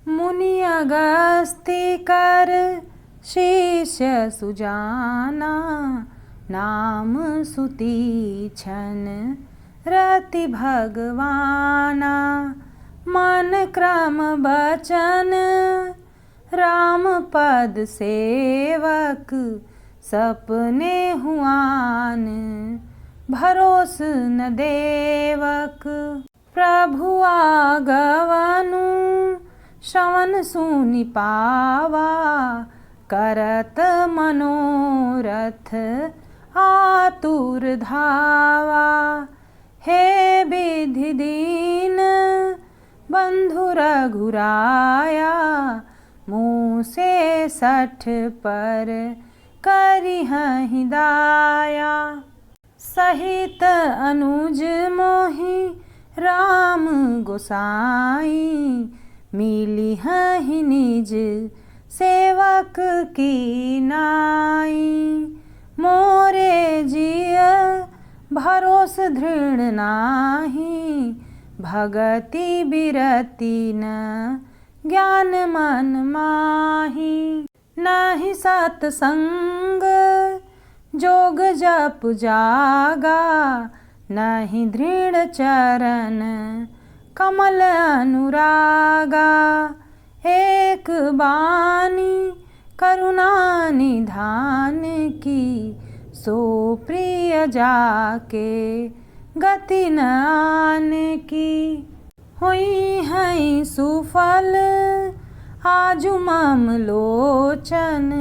मुनि अगस्त्य कर शिष्य सुजाना, नाम सुतीक्षण रति भगवाना। मन क्रम बचन राम पद सेवक, सपने हुआन भरोस न देवक। प्रभु आगवनु श्रवण सुनि पावा, करत मनोरथ आतुर धावा। हे विधि दीन बंधु रघुराया, मुँह से 60 पर करिहहि दाया। सहित अनुज मोहि राम गोसाई, मिलिहहि निज सेवक की नाई। मोरे जिय भरोस दृढ़ नाही, भगति बिरति न ज्ञान मन माही। नाही सत्संग जोग जप जागा, नहीं दृढ़ चरण कमल अनुरागा। एक बानी करुणा निधान की, सो प्रिय जाके गति न आन की। हुई हैं सुफल आजु मम लोचन,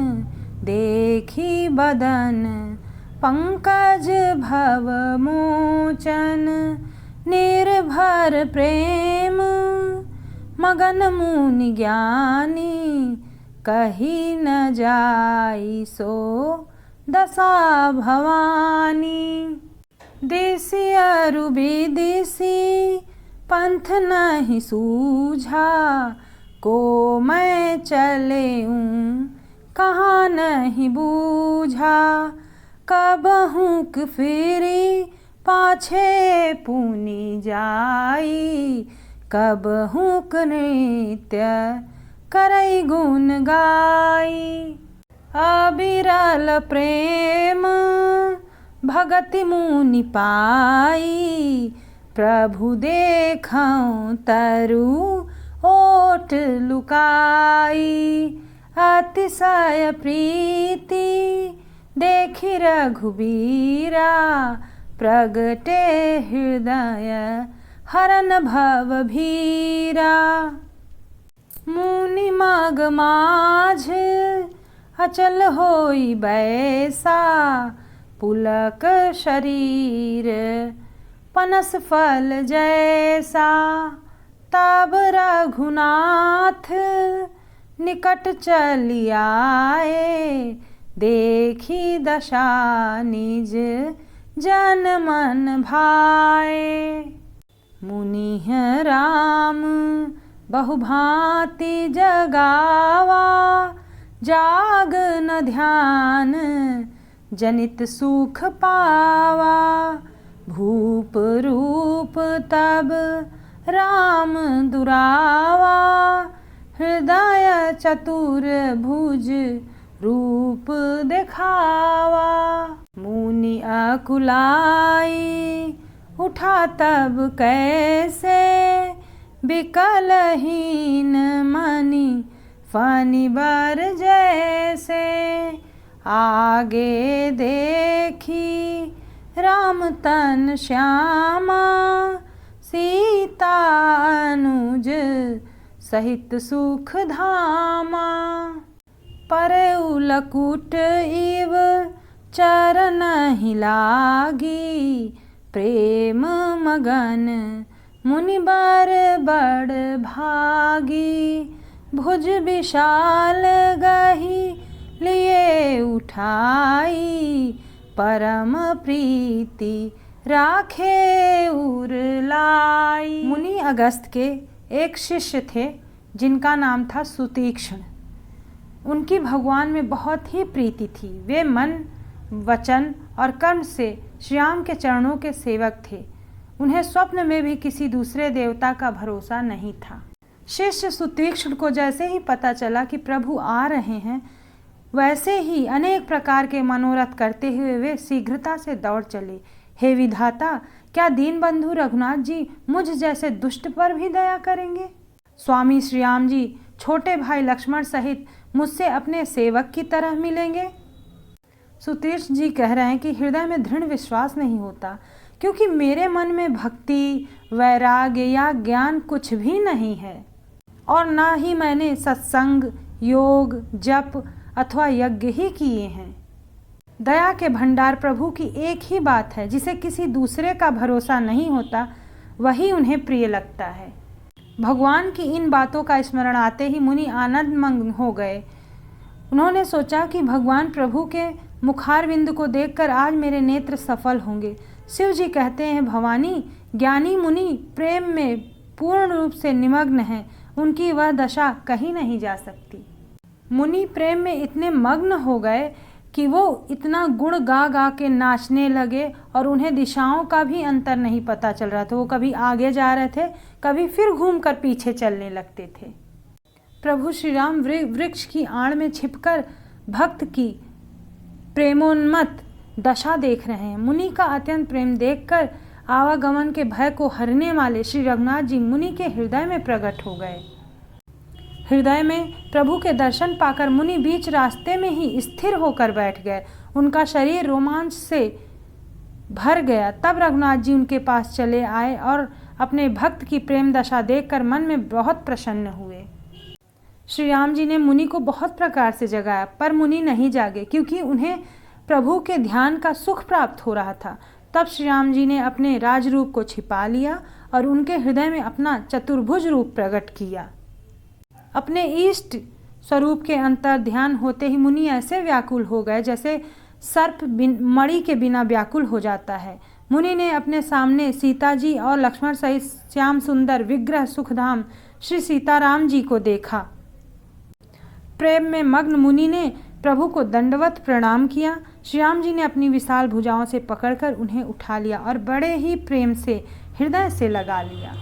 देखी बदन पंकज भव मोचन। निर्भर प्रेम मगन मुनि ज्ञानी, कही न जाई सो दशा भवानी। देसी अरु विदेसी पंथ नहीं सूझा, को मैं चलेऊँ कहाँ नहीं बूझा। कबहुक फिरी पाछे पुनि जाई, कबहुक नृत्य करई गुण गाई। अबिरल प्रेम भगति मुनि पाई, प्रभु देखऊँ तरु ओट लुकाई। अतिशय प्रीति देखि रघुबीरा, प्रगटे हृदय हरन भव भीरा। मुनि मग माझ अचल होई बैसा, पुलक शरीर पनस फल जैसा। तब रघुनाथ निकट चली आए, देखी दशा निज जन मन भाए। मुनि राम बहुभांति जगावा, जाग न ध्यान जनित सुख पावा। भूप रूप तब राम दुरावा, हृदय चतुर भुज रूप दिखावा। मुनि अकुलाई उठा तब कैसे, विकलहीन मनि फनि बर जैसे। आगे देखी राम तन श्यामा, सीता अनुज सहित सुख धामा। परउ लकुट इव चरण ही लागी, प्रेम मगन मुनि बर बड़ भागी। भुज विशाल गही लिए उठाई, परम प्रीति राखे उर लाई। मुनि अगस्त के एक शिष्य थे जिनका नाम था सुतीक्षण। उनकी भगवान में बहुत ही प्रीति थी। वे मन, वचन और कर्म से श्री राम के चरणों के सेवक थे। उन्हें स्वप्न में भी किसी दूसरे देवता का भरोसा नहीं था। शिष्य सुतीक्ष्ण को जैसे ही पता चला कि प्रभु आ रहे हैं, वैसे ही अनेक प्रकार के मनोरथ करते हुए वे शीघ्रता से दौड़ चले। हे विधाता, क्या दीनबंधु रघुनाथ जी मुझ जैसे दुष्ट पर भी दया करेंगे? स्वामी श्री राम जी छोटे भाई लक्ष्मण सहित मुझसे अपने सेवक की तरह मिलेंगे। सुतीक्ष्ण जी कह रहे हैं कि हृदय में दृढ़ विश्वास नहीं होता, क्योंकि मेरे मन में भक्ति, वैराग्य या ज्ञान कुछ भी नहीं है, और ना ही मैंने सत्संग, योग, जप अथवा यज्ञ ही किए हैं। दया के भंडार प्रभु की एक ही बात है, जिसे किसी दूसरे का भरोसा नहीं होता वही उन्हें प्रिय लगता है। भगवान की इन बातों का स्मरण आते ही मुनि आनंदमग्न हो गए। उन्होंने सोचा कि भगवान प्रभु के मुखारविंद को देखकर आज मेरे नेत्र सफल होंगे। शिव जी कहते हैं, भवानी, ज्ञानी मुनि प्रेम में पूर्ण रूप से निमग्न हैं, उनकी वह दशा कहीं नहीं जा सकती। मुनि प्रेम में इतने मग्न हो गए कि वो इतना गुण गा गा के नाचने लगे और उन्हें दिशाओं का भी अंतर नहीं पता चल रहा था। वो कभी आगे जा रहे थे, कभी फिर घूमकर पीछे चलने लगते थे। प्रभु श्री राम वृक्ष की आड़ में छिपकर भक्त की प्रेमोन्मत्त दशा देख रहे हैं। मुनि का अत्यंत प्रेम देखकर आवागमन के भय को हरने वाले श्री रघुनाथ जी मुनि के हृदय में प्रकट हो गए। हृदय में प्रभु के दर्शन पाकर मुनि बीच रास्ते में ही स्थिर होकर बैठ गए। उनका शरीर रोमांच से भर गया। तब रघुनाथ जी उनके पास चले आए और अपने भक्त की प्रेम दशा देखकर मन में बहुत प्रसन्न हुए। श्री राम जी ने मुनि को बहुत प्रकार से जगाया, पर मुनि नहीं जागे, क्योंकि उन्हें प्रभु के ध्यान का सुख प्राप्त हो रहा था। तब श्री राम जी ने अपने राजरूप को छिपा लिया और उनके हृदय में अपना चतुर्भुज रूप प्रकट किया। अपने इष्ट स्वरूप के अंतर ध्यान होते ही मुनि ऐसे व्याकुल हो गए जैसे सर्प मणि के बिना व्याकुल हो जाता है। मुनि ने अपने सामने सीता जी और लक्ष्मण सहित श्याम सुंदर विग्रह सुखधाम श्री सीताराम जी को देखा। प्रेम में मग्न मुनि ने प्रभु को दंडवत प्रणाम किया। श्री राम जी ने अपनी विशाल भुजाओं से पकड़कर उन्हें उठा लिया और बड़े ही प्रेम से हृदय से लगा लिया।